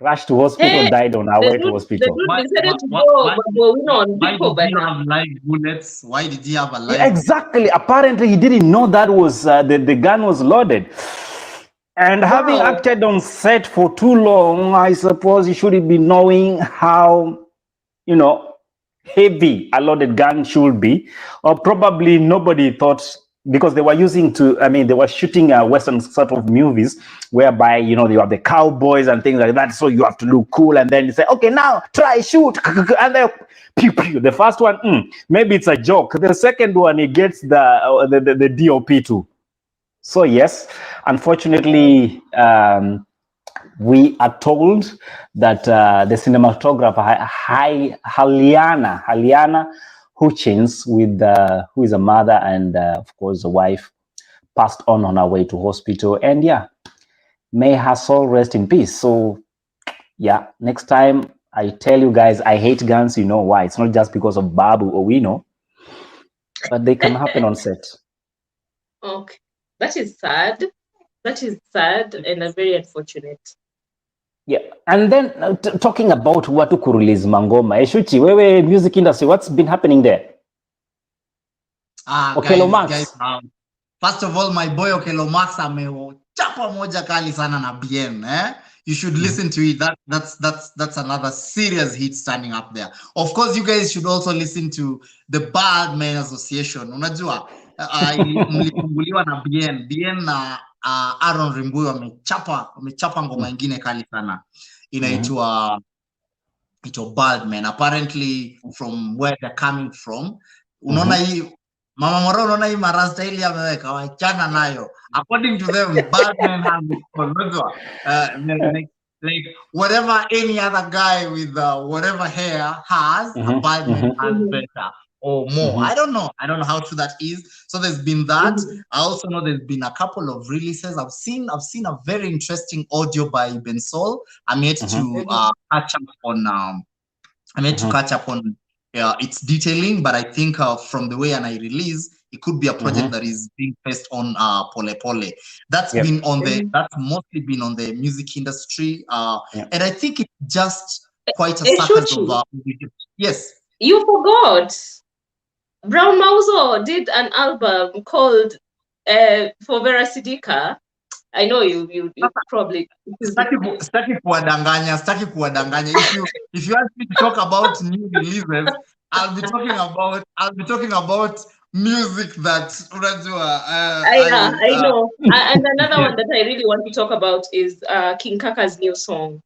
rushed to hospital, died on our way to hospital. Why did he have live bullets? Why did he have a live? Exactly. Apparently, he didn't know that was the gun was loaded. And having acted on set for too long, I suppose he should be knowing how, you know, heavy a loaded gun should be. Or probably nobody thought, because they were they were shooting Western sort of movies whereby, you know, you have the cowboys and things like that. So you have to look cool. And then you say, okay, now try shoot. And then pew, pew. The first one, maybe it's a joke. The second one, he gets the DOP too. So yes, unfortunately, we are told that the cinematographer Haliana Hutchins, who is a mother and of course a wife, passed on her way to hospital. And yeah, may her soul rest in peace. So yeah, next time I tell you guys I hate guns, you know why. It's not just because of Babu or Wino, but they can happen on set. Okay. That is sad. That is sad and very unfortunate. Yeah, and then talking about watu kurelease mangoma, Eshuchi, wewe music industry, what's been happening there? Okelo Max. First of all, my boy Okelo Max amechapa moja kali sana na BM, You should listen to it. That's another serious hit standing up there. Of course, you guys should also listen to the Bad Men Association. Unajua, mlifunguliwa na Bien na Aaron Rimbuyo wamechapa ngoma ingine kali sana inaitwa Baldman, apparently from where they're coming from. Unaona hii Mama Moro, unaona hii marasta ili ameweka wachana nayo. According to them, Baldman has like whatever any other guy with whatever hair has, Baldman has better or more. I don't know how true that is. So there's been that. I also know there's been a couple of releases. I've seen a very interesting audio by Ben Sol. I'm yet to catch up on its detailing, but I think from the way and I release, it could be a project that is being based on Pole Pole. That's been on that's mostly been on the music industry, and I think it's just quite a success of yes. You forgot Brown Mauzo did an album called For Vera Sidika. I know you probably staki kuwadanganya. If you ask me to talk about new releases, I'll be talking about music that I know. And another one that I really want to talk about is King Kaka's new song.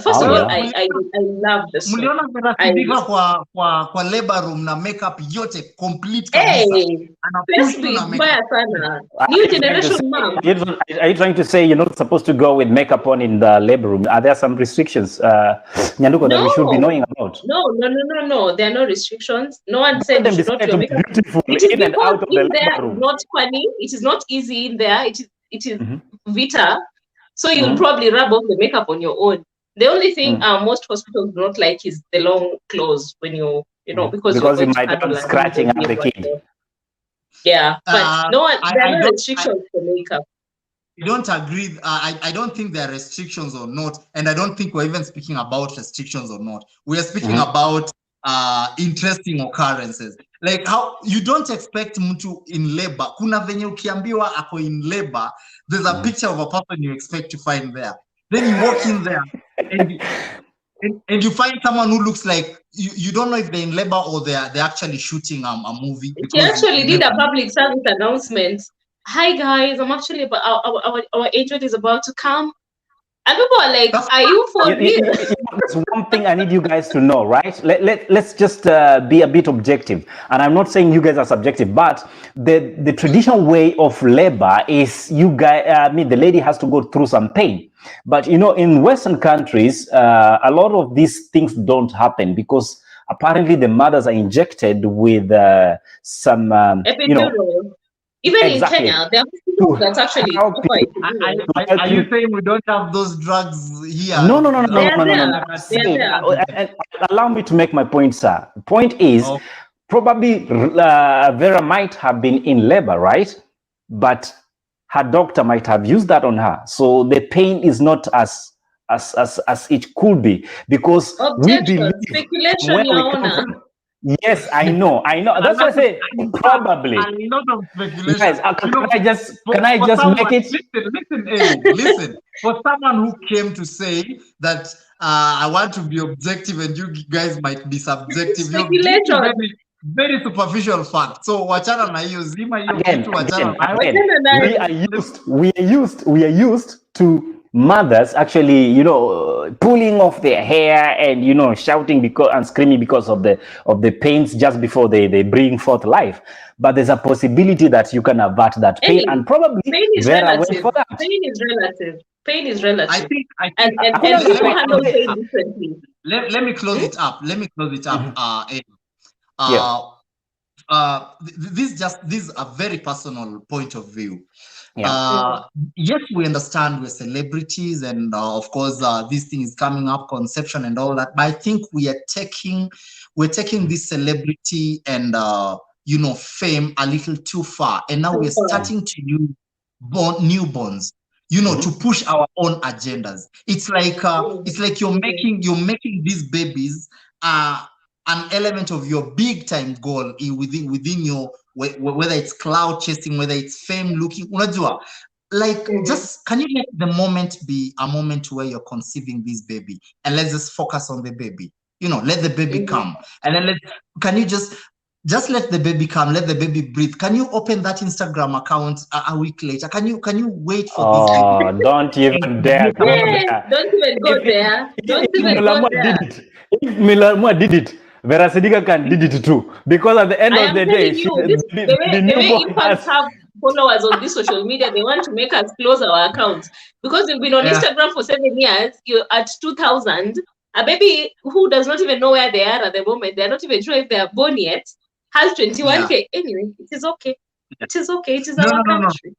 First of all, I love the song. Mliona Sidika kwa labor room na makeup yote complete kabisa. New generation mom. Are you trying to say you're not supposed to go with makeup on in the labor room? Are there some restrictions, Nyanduko, that we should be knowing about? No. There are no restrictions. No one said you should not wear makeup. It is in and out of the labor room. Not funny. It is not easy in there. It is vita. So you'll probably rub off the makeup on your own. The only thing most hospitals do not like is the long clothes when you because you might be scratching up the kid. Yeah, but there are no restrictions for makeup. I don't agree. I don't think there are restrictions or not, and I don't think we're even speaking about restrictions or not. We are speaking about interesting occurrences. Like how you don't expect mtu in labor. Kuna venye ukiambiwa ako in labor, there's a picture of a person you expect to find there. Then you walk in there and you find someone who looks like you don't know if they're in labor or they're actually shooting a movie. She actually did a public service announcement. Hi guys, I'm actually our agent is about to come. And people are like, are you for real? That's one thing I need you guys to know, right? Let's just be a bit objective. And I'm not saying you guys are subjective, but the traditional way of labor is the lady has to go through some pain. But, in Western countries, a lot of these things don't happen because apparently the mothers are injected with some, Even in Kenya, there are people that's actually quite. Are you saying we don't have those drugs here? No. Allow me to make my point, sir. Point is, probably Vera might have been in labor, right? But her doctor might have used that on her. So the pain is not as it could be because we believe speculation, Your Honor. Yes, I know. That's why I say probably. A lot of speculation. Guys, can I just make it? Listen. For someone who came to say that I want to be objective and you guys might be subjective, speculation. Very superficial fact. So wachana na hiyo zima hiyo kitu wachana. We are used to mothers actually, pulling off their hair and shouting because and screaming because of the pains just before they bring forth life. But there's a possibility that you can avert that pain, and probably pain is relative. For that. Pain is relative. I think people handle pain differently. Let me close it up. This is a very personal point of view. Yes, we understand we're celebrities, and of course, this thing is coming up, conception and all that. But I think we're taking this celebrity and fame a little too far, and now we're starting to use newborns, to push our own agendas. It's like you're making these babies an element of your big time goal within your, whether it's cloud chasing, whether it's fame looking, unajua, just can you let the moment be a moment where you're conceiving this baby, and let's just focus on the baby, let the baby come, and then can you just just let the baby come, let the baby breathe. Can you open that Instagram account a week later? Can you wait for this baby? Don't even dare go there. Don't even go there. Don't even go there. If Milamwa did it, Vera Sidika can did it too. Because at the end of the day, the way infants have followers on this social media, they want to make us close our accounts. Because we've been on Instagram for 7 years, you're at 2,000. A baby who does not even know where they are at the moment, they're not even sure if they are born yet, has 21K. Anyway, it is okay. It is okay. It is our country.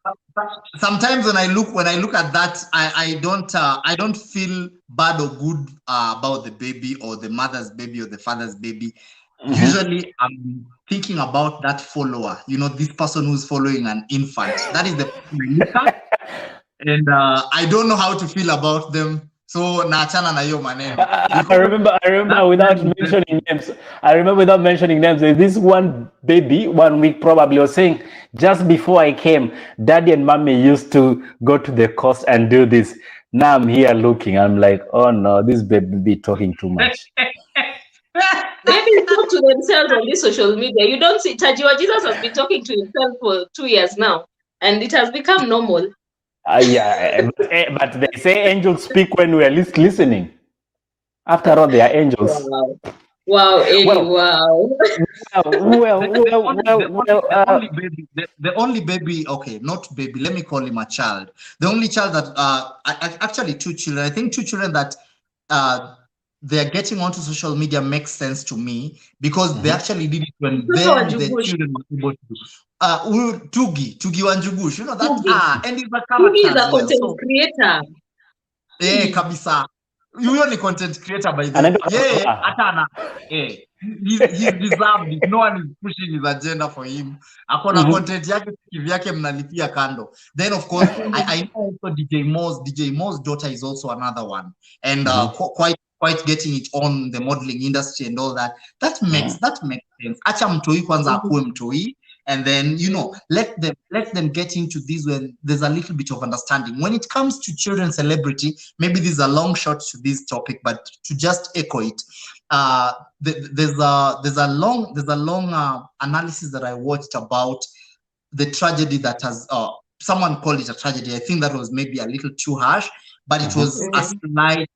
Sometimes when I look at that, I don't feel bad or good about the baby or the mother's baby or the father's baby. Usually, I'm thinking about that follower. You know, this person who's following an infant. That is the person I look at, and I don't know how to feel about them. So naachana na hiyo maneno. I remember without mentioning names. I remember without mentioning names. This one baby, 1 week probably, was saying, just before I came, daddy and mommy used to go to the coast and do this. Now I'm here looking. I'm like, oh no, this baby be talking too much. Maybe talk to themselves on this social media. You don't see Tajiwa Jesus has been talking to himself for 2 years now, and it has become normal. Yeah, but they say angels speak when we are listening. After all, they are angels. Wow, wow. The only baby, okay, not baby, let me call him a child. The only child that, actually 2 children, I think 2 children that they're getting onto social media makes sense to me because they actually did it when the children were able to. Tugi Wanjugush, you know that and he's a character. Tugi is a content creator. Yeah, kabisa. You only content creator by the way. Yeah, atana. Yeah. He's deserved it. No one is pushing his agenda for him. Akona content yake kivyake mnalipia kando. Then of course I know also DJ Mo's daughter is also another one. And quite getting it on the modeling industry and all that. That makes sense. Acha mtoi kwanza akuwe mtoi. And then, you know, let them get into this when there's a little bit of understanding. When it comes to children celebrity, maybe this is a long shot to this topic, but to just echo it, there's a long analysis that I watched about the tragedy that has someone called it a tragedy. I think that was maybe a little too harsh, but it was a slight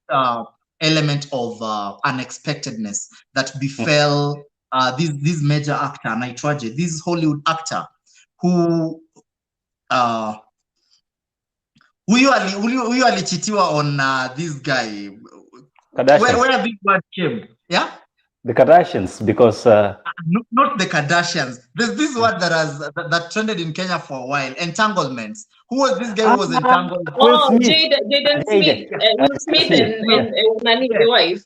element of unexpectedness that befell this major actor, Naitwaje, this Hollywood actor who alichitiwa on this guy. Where this word came? Yeah? The Kardashians, because not the Kardashians. There's this word that trended in Kenya for a while. Entanglements. Who was this guy who was entangled? Jaden Smith. Will Smith and the wife.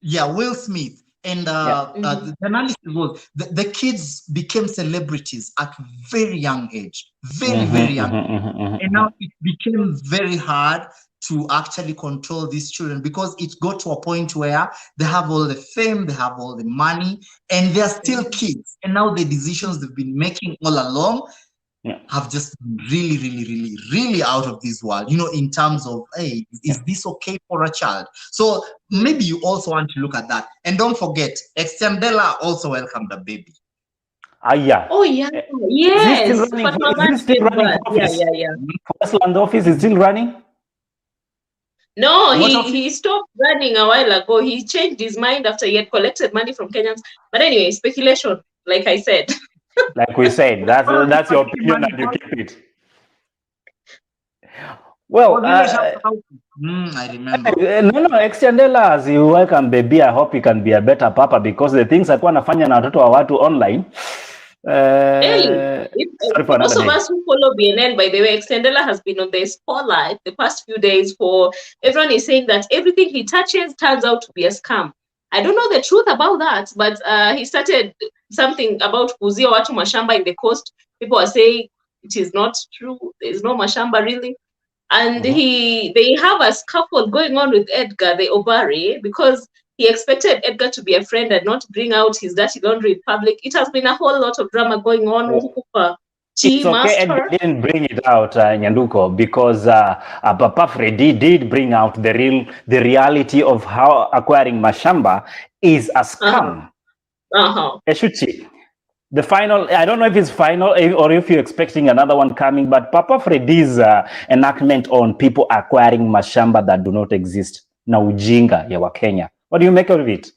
Yeah, Will Smith. And the analysis was the kids became celebrities at very young age, very young. And now it became very hard to actually control these children because it got to a point where they have all the fame, they have all the money, and they're still kids. And now the decisions they've been making all along have just been really out of this world, you know, in terms of, hey, is this okay for a child? So maybe you also want to look at that. And don't forget, Extendela also welcomed the baby. Yeah. Oh, yeah. Yes. Is still running office? Yeah. Westland office is still running? No, he stopped running a while ago. He changed his mind after he had collected money from Kenyans. But anyway, speculation, like I said. Like we said, that's your opinion and you keep it. Well, I remember. No, Extendela, as you welcome baby, I hope he can be a better papa because the things alikuwa anafanya na watoto wa watu online. Most of us who follow BNN, by the way, Extendela has been on the spotlight the past few days for everyone is saying that everything he touches turns out to be a scam. I don't know the truth about that, but he started something about kuzia watu mashamba in the coast. People are saying it is not true. There is no mashamba really. And they have a scuffle going on with Edgar, the Obari, because he expected Edgar to be a friend and not bring out his dirty laundry in public. It has been a whole lot of drama going on. It's okay, Edgar didn't bring it out, Nyanduko, because Papa Freddy did bring out the reality of how acquiring mashamba is a scam. Eshuchi. the final, I don't know if it's final or if you're expecting another one coming, but Papa Freddy's enactment on people acquiring mashamba that do not exist na ujinga ya Wakenya. What do you make of it?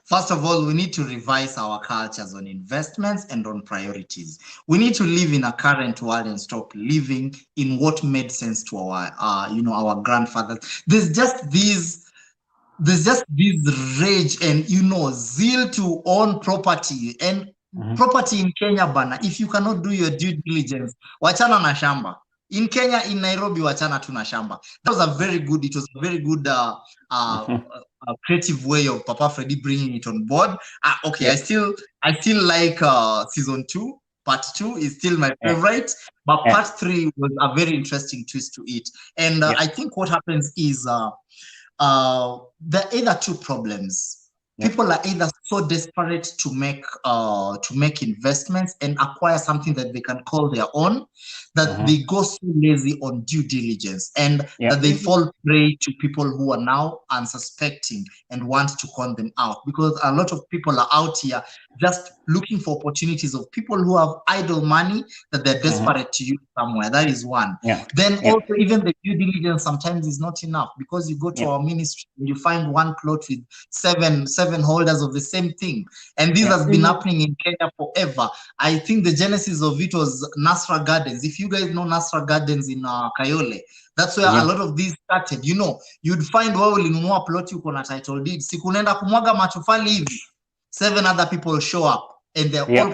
First of all, we need to revise our cultures on investments and on priorities. We need to live in a current world and stop living in what made sense to our, our grandfathers. There's just this rage and, zeal to own property and property in Kenya, bana. If you cannot do your due diligence, wachana na shamba. In Kenya, in Nairobi, wachana tu na shamba. It was a very good creative way of Papa Freddy bringing it on board. Okay, I still like season 2. Part 2 is still my favorite, but part 3 was a very interesting twist to it. And I think what happens is there are either two problems. People are either so desperate to make investments and acquire something that they can call their own, that they go so lazy on due diligence, and that they fall prey to people who are now unsuspecting and want to con them out, because a lot of people are out here just looking for opportunities of people who have idle money that they're desperate to use somewhere. That is one. Then also, even the due diligence sometimes is not enough, because you go to our ministry and you find one plot with seven holders of the same thing, and this has been happening in Kenya forever. I think the genesis of it was Nasra Gardens. If you guys know Nasra Gardens in Kayole, that's where a lot of these started. You'd find wao ulinunua plot yuko na title deed, siku unaenda kumwaga matofali hivi, 7 other people show up, and they're all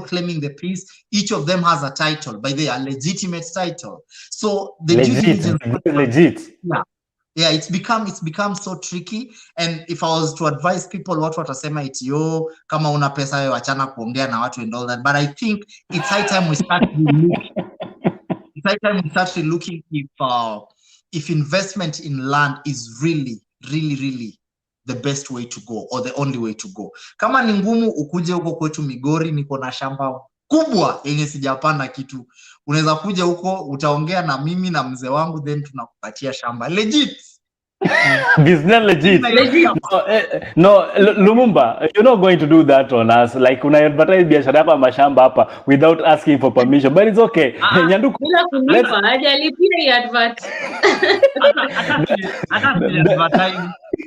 claiming the piece. Each of them has a title, by the way, a legitimate title. So the due diligence, legit. Yeah, it's become so tricky. And if I was to advise people, what watasema it, yo, kama una pesa wewe wachana kuongea na watu and all that. But I think it's high time we start looking. It's high time we start looking if investment in land is really the best way to go, or the only way to go. Kama ni ngumu ukuje huko kwetu Migori, niko na shamba kubwa yenye sijapanda kitu. Unaweza kuja huko, utaongea na mimi na mzee wangu, then tunakupatia shamba. Legit. Business legit. No, Lumumba, you're not going to do that on us. Like una advertise biashara hapa mashamba hapa without asking for permission, but it's okay. Nyanduku,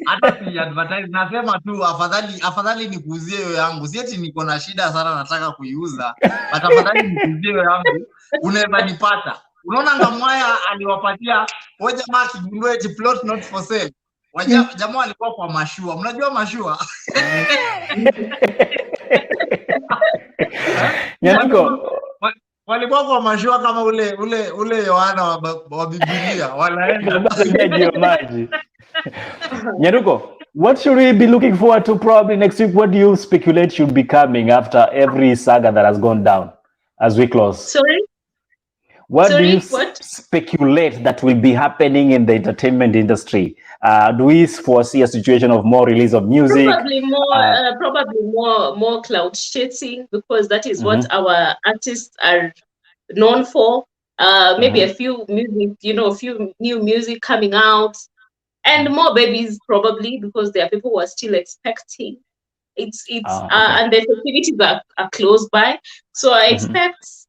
advertise nasema tu afadhali nikuuzie hiyo yangu. Sieti niko na shida sana nataka kuiuza, but afadhali nikuuzie hiyo yangu, unaweza nipata. Unaona Ngamwaya aliwapatia wewe jamaa kigundua eti plot not for sale. Jamaa walikuwa kwa mashua. Mnajua mashua? Walikuwa kwa mashua kama ule Yohana wa Biblia. Wanaenda maji. Nyaruko, what should we be looking forward to probably next week? What do you speculate should be coming after every saga that has gone down as we close? Sorry? What do you speculate that will be happening in the entertainment industry? Do we foresee a situation of more release of music? Probably more cloud chasing, because that is what our artists are known for. Maybe a few music, a few new music coming out, and more babies probably, because there are people who are still expecting. And the activities are close by, so I expect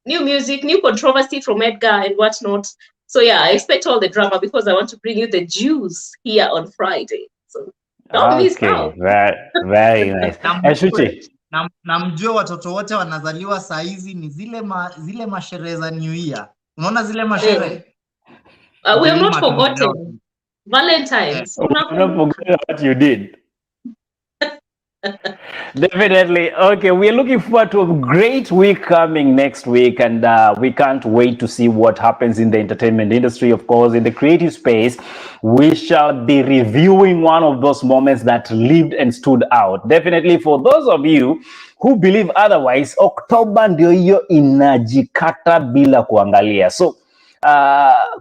new music, new controversy from Edgar and whatnot. So yeah, I expect all the drama, because I want to bring you the juice here on Friday. So don't miss out. Very nice. Namjua watoto wote wanazaliwa saa hizi ni zile masherehe za New Year. Unaona zile masherehe? We have not forgotten Valentine's. We have not forgotten what you did. Definitely. Okay, we're looking forward to a great week coming next week, and we can't wait to see what happens in the entertainment industry. Of course, in the creative space, we shall be reviewing one of those moments that lived and stood out. Definitely, for those of you who believe otherwise, October ndio hiyo inajikata bila kuangalia. So,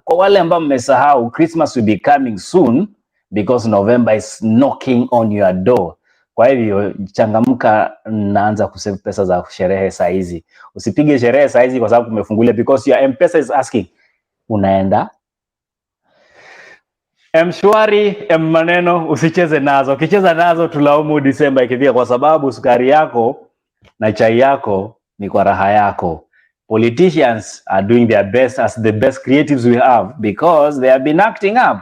kwa wale ambao mmesahau, Christmas will be coming soon, because November is knocking on your door. Kwa hivyo changamka, naanza kusave pesa za sherehe saa hizi. Usipige sherehe saa hizi kwa sababu kumefungulia, because your M-Pesa is asking, unaenda? Mshwari, maneno usicheze nazo. Ukicheza nazo tulaumu Disemba ikifika, kwa sababu sukari yako na chai yako ni kwa raha yako. Politicians are doing their best as the best creatives we have because they have been acting up.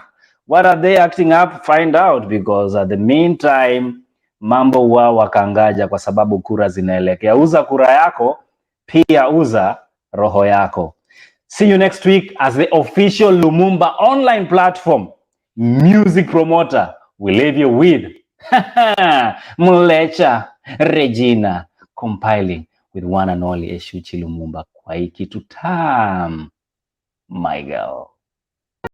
What are they acting up? Find out, because at the meantime mambo wao wakangaja kwa sababu kura zinaelekea. Uza kura yako, pia uza roho yako. See you next week as the official Lumumba online platform music promoter. We leave you with Mulecha Regina compiling with one and only Eshuchi Lumumba kwa hii kitu tam, my girl.